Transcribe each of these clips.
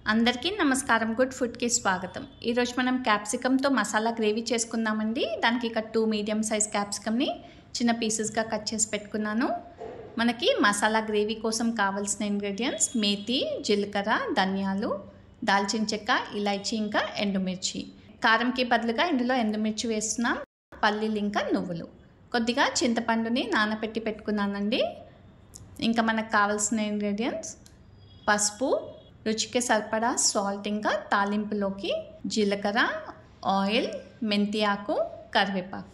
అందరికీ నమస్కారం. గుడ్ ఫుడ్కి స్వాగతం. ఈరోజు మనం క్యాప్సికమ్తో మసాలా గ్రేవీ చేసుకుందామండి. దానికి ఇక 2 మీడియం సైజ్ క్యాప్సికమ్ని చిన్న పీసెస్గా కట్ చేసి పెట్టుకున్నాను. మనకి మసాలా గ్రేవీ కోసం కావాల్సిన ఇంగ్రీడియంట్స్ మేతి, జీలకర్ర, ధనియాలు, దాల్చిన చెక్క, ఇలాచీ ఇంకా ఎండుమిర్చి. కారంకి బదులుగా ఇందులో ఎండుమిర్చి వేస్తున్నాం, పల్లీలు ఇంకా నువ్వులు. కొద్దిగా చింతపండుని నానబెట్టి పెట్టుకున్నానండి. ఇంకా మనకు కావాల్సిన ఇంగ్రీడియంట్స్ పసుపు, రుచికి సరిపడా సాల్ట్, ఇంకా తాలింపులోకి జీలకర్ర, ఆయిల్, మెంతి ఆకు, కరివేపాకు.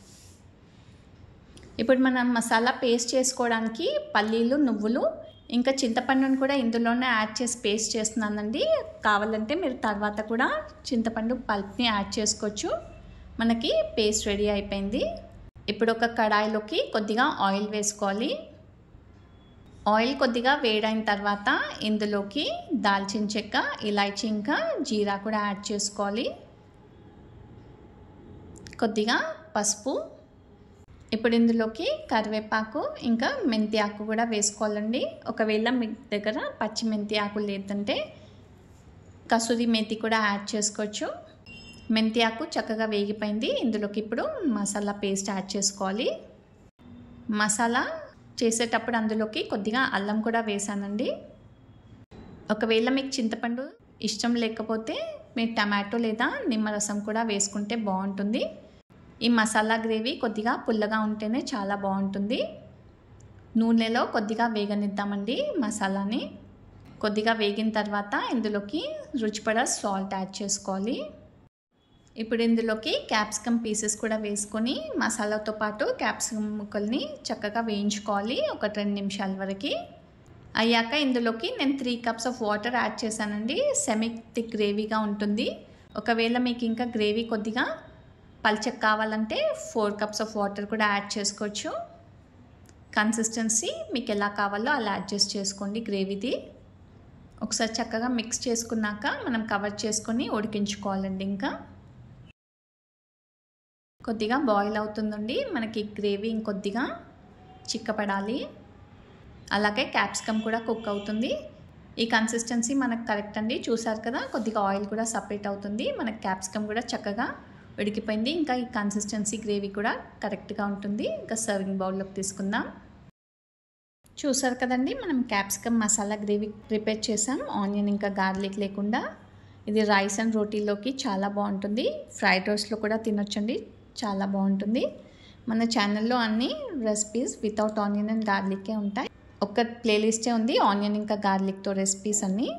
ఇప్పుడు మనం మసాలా పేస్ట్ చేసుకోవడానికి పల్లీలు, నువ్వులు ఇంకా చింతపండును కూడా ఇందులోనే యాడ్ చేసి పేస్ట్ చేస్తున్నానండి. కావాలంటే మీరు తర్వాత కూడా చింతపండు పల్ప్ని యాడ్ చేసుకోవచ్చు. మనకి పేస్ట్ రెడీ అయిపోయింది. ఇప్పుడు ఒక కడాయిలోకి కొద్దిగా ఆయిల్ వేసుకోవాలి. ఆయిల్ కొద్దిగా వేడైన తర్వాత ఇందులోకి దాల్చిన చెక్క, ఇలాచీ ఇంకా జీరా కూడా యాడ్ చేసుకోవాలి. కొద్దిగా పసుపు. ఇప్పుడు ఇందులోకి కరివేపాకు ఇంకా మెంతి ఆకు కూడా వేసుకోవాలండి. ఒకవేళ మీ దగ్గర పచ్చి మెంతి ఆకు లేదంటే కసూరి మేతి కూడా యాడ్ చేసుకోవచ్చు. మెంతి ఆకు చక్కగా వేగిపోయింది. ఇందులోకి ఇప్పుడు మసాలా పేస్ట్ యాడ్ చేసుకోవాలి. మసాలా చేసేటప్పుడు అందులోకి కొద్దిగా అల్లం కూడా వేసానండి. ఒకవేళ మీకు చింతపండు ఇష్టం లేకపోతే మీరు టమాటో లేదా నిమ్మరసం కూడా వేసుకుంటే బాగుంటుంది. ఈ మసాలా గ్రేవీ కొద్దిగా పుల్లగా ఉంటేనే చాలా బాగుంటుంది. నూనెలో కొద్దిగా వేగనిద్దామండి మసాలాని. కొద్దిగా వేగిన తర్వాత ఇందులోకి రుచిపడా సాల్ట్ యాడ్ చేసుకోవాలి. ఇప్పుడు ఇందులోకి క్యాప్సికమ్ పీసెస్ కూడా వేసుకొని మసాలాతో పాటు క్యాప్సికమ్ ముక్కల్ని చక్కగా వేయించుకోవాలి ఒక 2 నిమిషాల వరకు. అయ్యాక ఇందులోకి నేను 3 కప్స్ ఆఫ్ వాటర్ యాడ్ చేశానండి. సెమీ థిక్ గ్రేవీగా ఉంటుంది. ఒకవేళ మీకు ఇంకా గ్రేవీ కొద్దిగా పల్చగా కావాలంటే 4 కప్స్ ఆఫ్ వాటర్ కూడా యాడ్ చేసుకోవచ్చు. కన్సిస్టెన్సీ మీకు ఎలా కావాలో అలా అడ్జస్ట్ చేసుకోండి గ్రేవీది. ఒకసారి చక్కగా మిక్స్ చేసుకున్నాక మనం కవర్ చేసుకొని ఉడికించుకోవాలండి. ఇంకా కొద్దిగా బాయిల్ అవుతుందండి. మనకి గ్రేవీ ఇంకొద్దిగా చిక్కపడాలి. అలాగే క్యాప్సికమ్ కూడా కుక్ అవుతుంది. ఈ కన్సిస్టెన్సీ మనకు కరెక్ట్ అండి. చూసారు కదా, కొద్దిగా ఆయిల్ కూడా సపరేట్ అవుతుంది. మనకి క్యాప్సికమ్ కూడా చక్కగా ఉడికిపోయింది. ఇంకా ఈ కన్సిస్టెన్సీ గ్రేవీ కూడా కరెక్ట్గా ఉంటుంది. ఇంకా సర్వింగ్ బౌల్లోకి తీసుకుందాం. చూసారు కదండి, మనం క్యాప్సికమ్ మసాలా గ్రేవీ ప్రిపేర్ చేసాం. ఆనియన్ ఇంకా గార్లిక్ లేకుండా. ఇది రైస్ అండ్ రోటీలోకి చాలా బాగుంటుంది. ఫ్రైడ్ రైస్లో కూడా తినొచ్చండి, చాలా బాగుంటుంది. మన ఛానల్లో అన్ని రెసిపీస్ వితౌట్ ఆనియన్ అండ్ గార్లికే ఉంటాయి. ఒక ప్లేలిస్టే ఉంది ఆనియన్ ఇంకా గార్లిక్తో రెసిపీస్ అన్నీ.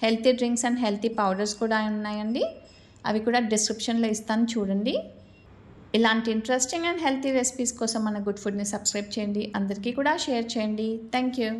Healthy drinks and healthy powders కూడా ఉన్నాయండి. అవి కూడా డిస్క్రిప్షన్లో ఇస్తాను, చూడండి. ఇలాంటి ఇంట్రెస్టింగ్ అండ్ హెల్తీ రెసిపీస్ కోసం మన గుడ్ ఫుడ్ని సబ్స్క్రైబ్ చేయండి. అందరికీ కూడా షేర్ చేయండి. Thank you.